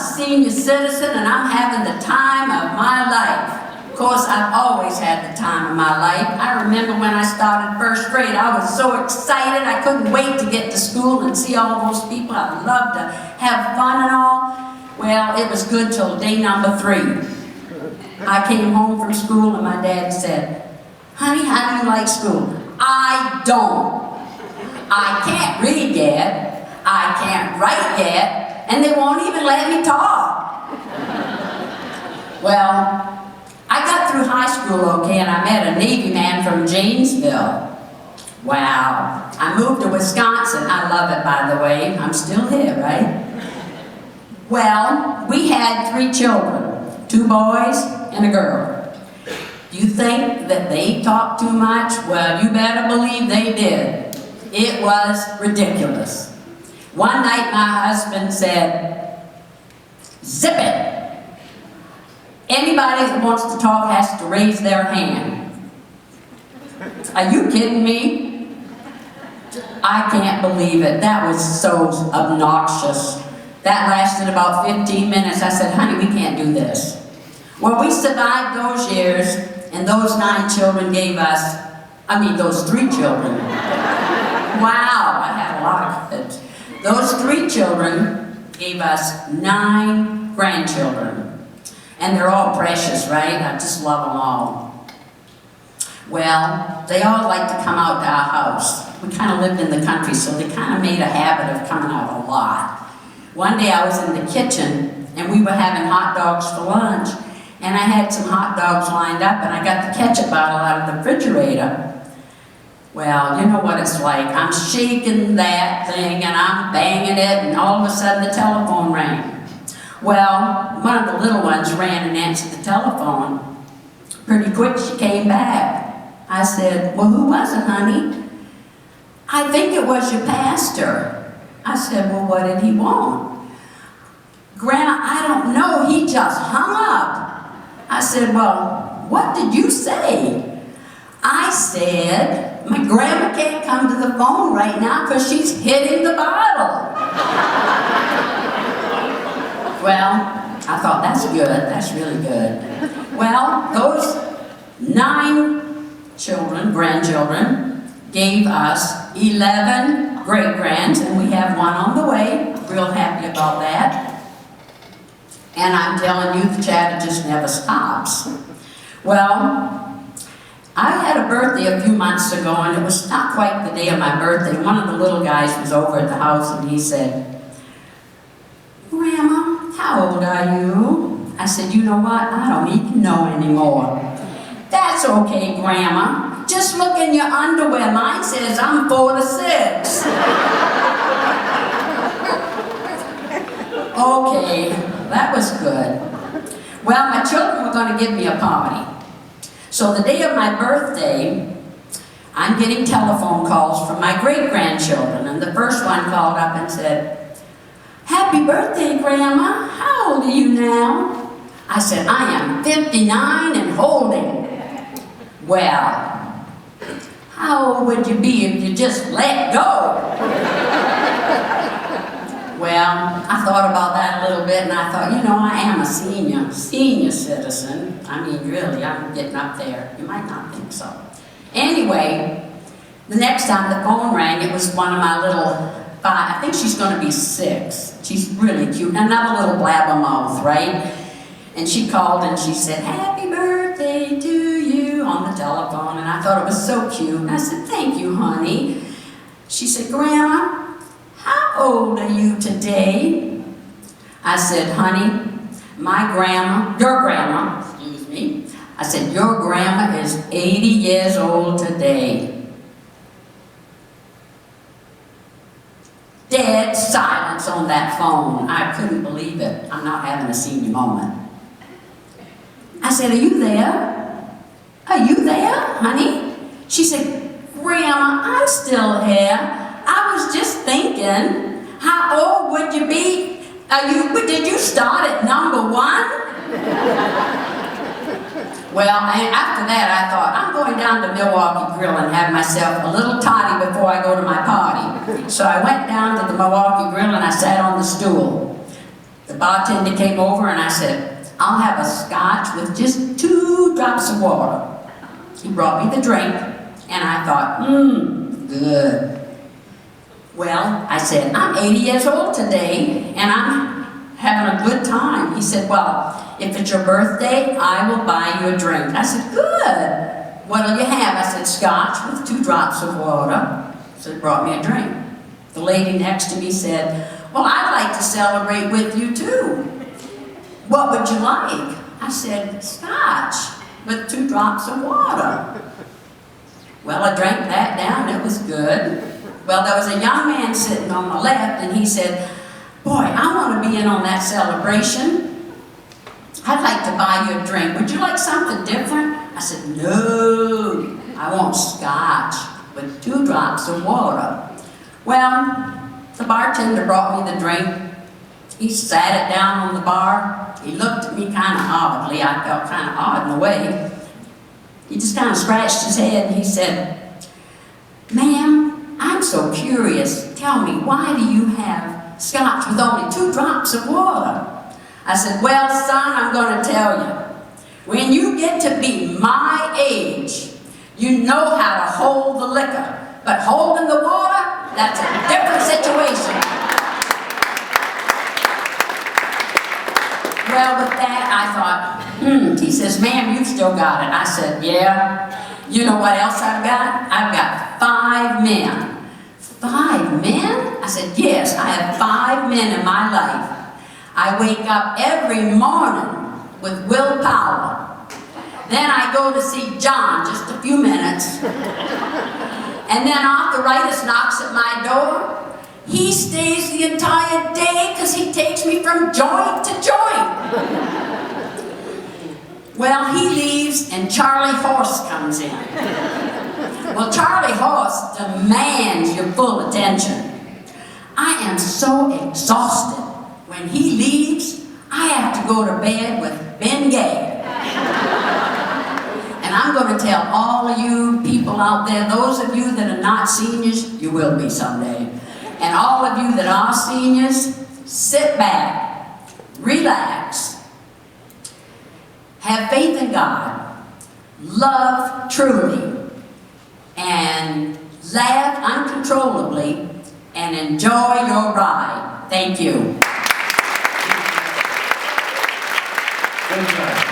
senior citizen and I'm having the time of my life. Of course, I've always had the time of my life. I remember when I started first grade, I was so excited. I couldn't wait to get to school and see all those people. I loved to have fun and all. Well, it was good till day number 3. I came home from school and my dad said, "Honey, how do you like school?" "I don't. I can't read yet. I can't write yet. And they won't even let me talk." Well, I got through high school okay, and I met a Navy man from Janesville. Wow. I moved to Wisconsin. I love it, by the way. I'm still here, right? Well, we had 3 children, 2 boys and a girl. Do you think that they talked too much? Well, you better believe they did. It was ridiculous. One night my husband said, "Zip it. Anybody that wants to talk has to raise their hand." Are you kidding me? I can't believe it. That was so obnoxious. That lasted about 15 minutes. I said, "Honey, we can't do this." Well, we survived those years, and those 9 children gave us, those 3 children. Wow, I had a lot of kids. Those 3 children gave us 9 grandchildren. And they're all precious, right? I just love them all. Well, they all like to come out to our house. We kind of lived in the country, so they kind of made a habit of coming out a lot. One day I was in the kitchen, and we were having hot dogs for lunch, and I had some hot dogs lined up, and I got the ketchup bottle out of the refrigerator. Well, you know what it's like. I'm shaking that thing, and I'm banging it, and all of a sudden the telephone rang. Well, one of the little ones ran and answered the telephone. Pretty quick, she came back. I said, "Well, who was it, honey?" "I think it was your pastor." I said, "Well, what did he want?" "Grandma, I don't know. He just hung up." I said, "Well, what did you say?" I said, "My grandma can't come to the phone right now because she's hitting the bottle." Well, I thought, that's good, that's really good. Well, those 9 children, grandchildren, gave us 11 great-grands, and we have 1 on the way. Real happy about that. And I'm telling you, the chatter just never stops. Well, I had a birthday a few months ago, and it was not quite the day of my birthday. One of the little guys was over at the house, and he said, "Grandma, how old are you?" I said, "You know what? I don't even know anymore." "That's okay, Grandma. Just look in your underwear. Mine says I'm 4 to 6. Okay, that was good. Well, my children were going to give me a party. So the day of my birthday, I'm getting telephone calls from my great-grandchildren, and the first one called up and said, "Happy birthday, Grandma. How old are you now?" I said, "I am 59 and holding." "Well, how old would you be if you just let go?" Well, I thought about that a little bit, and I thought, I am a senior citizen. Really, I'm getting up there. You might not think so. Anyway, the next time the phone rang, it was one of my little 5, I think she's going to be 6. She's really cute. Another little blabbermouth, right? And she called and she said, "Happy birthday to you," on the telephone. And I thought it was so cute. And I said, "Thank you, honey." She said, "Grandma, how old are you today?" I said, "Honey, your grandma, excuse me. I said, "Your grandma is 80 years old today." Dead silence on that phone. I couldn't believe it. I'm not having a senior moment. I said, "Are you there? Are you there, honey?" She said, "Grandma, I'm still here. I was just thinking, how old would you be? Did you start at number 1? Well, after that, I thought, I'm going down to Milwaukee Grill and have myself a little toddy before I go to my party. So I went down to the Milwaukee Grill and I sat on the stool. 'Cause I was 59 and holding. Well, I had a birthday a few months ago, and it was not quite the day of my birthday. One of the little guys was over at the house, and he said, "Grandma, how old are you?" I said, "I don't know. He just hung up." Well, after that, I thought, I'm going down to Milwaukee Grill and have myself a little toddy before I go to my party. So I went down to the Milwaukee Grill and I sat on the stool. The bartender came over and I said, I'll have a scotch with just 2 drops of water. He brought me the drink and I thought, good. Well, I said, I'm 80 years old today and I'm having a good time. He said, well, if it's your birthday, I will buy you a drink. I said, good. What'll you have? I said, scotch with 2 drops of water. So he brought me a drink. The lady next to me said, well, I'd like to celebrate with you too. What would you like? I said, scotch with 2 drops of water. Well, I drank that down. It was good. Well, there was a young man sitting on my left, and he said, boy, I want to be in on that celebration. I'd like to buy you a drink. Would you like something different? I said, no, I want scotch with 2 drops of water. Well, the bartender brought me the drink. He sat it down on the bar. He looked at me kind of oddly. I felt kind of odd in a way. He just kind of scratched his head and he said, ma'am, I'm so curious. Tell me, why do you have scotch with only 2 drops of water? I said, well, son, I'm going to tell you. When you get to be my age, you know how to hold the liquor. But holding the water, that's a different situation. Well, with that, I thought, He says, ma'am, you've still got it. I said, yeah. You know what else I've got? I've got 5 men. 5 men? I said, yes, I have 5 men in my life. I wake up every morning with willpower. Then I go to see John just a few minutes. And then arthritis knocks at my door. He stays the entire day because he takes me from joint to joint. Well, he leaves and Charlie Horse comes in. Well, Charlie Horse demands your full attention. I am so exhausted. When he leaves, I have to go to bed with Ben Gay. And I'm going to tell all of you people out there, those of you that are not seniors, you will be someday. And all of you that are seniors, sit back, relax, have faith in God, love truly, and laugh uncontrollably, and enjoy your ride. Thank you. Good job.